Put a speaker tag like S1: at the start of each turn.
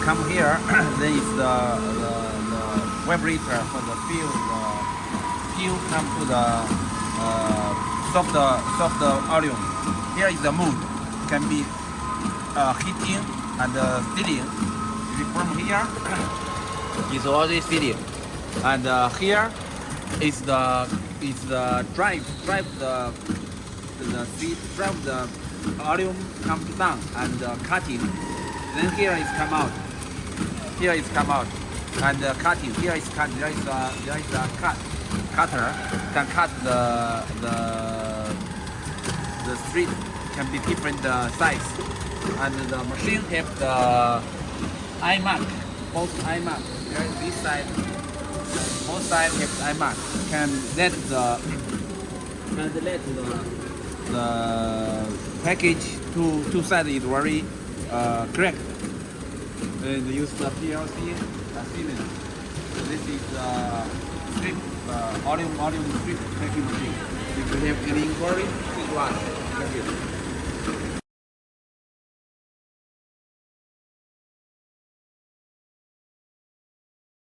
S1: come here, then is the vibrator for the feel. Feel come to the soft volume. Here is the mood, can be heating and stealing. From here is already stealing, and here is the drive the speed, drive the volume come down and cutting. Then here is come out. Here is come out and cutting. Here is cut. There is a cutter can cut the street can be different size, and the machine have the Aipak, both Aipak. There is this side, both sides have Aipak. Can let the package two sides is very correct. And use the PLC cement. This is strip volume strip packing machine. If you have any inquiry, please ask. Thank you.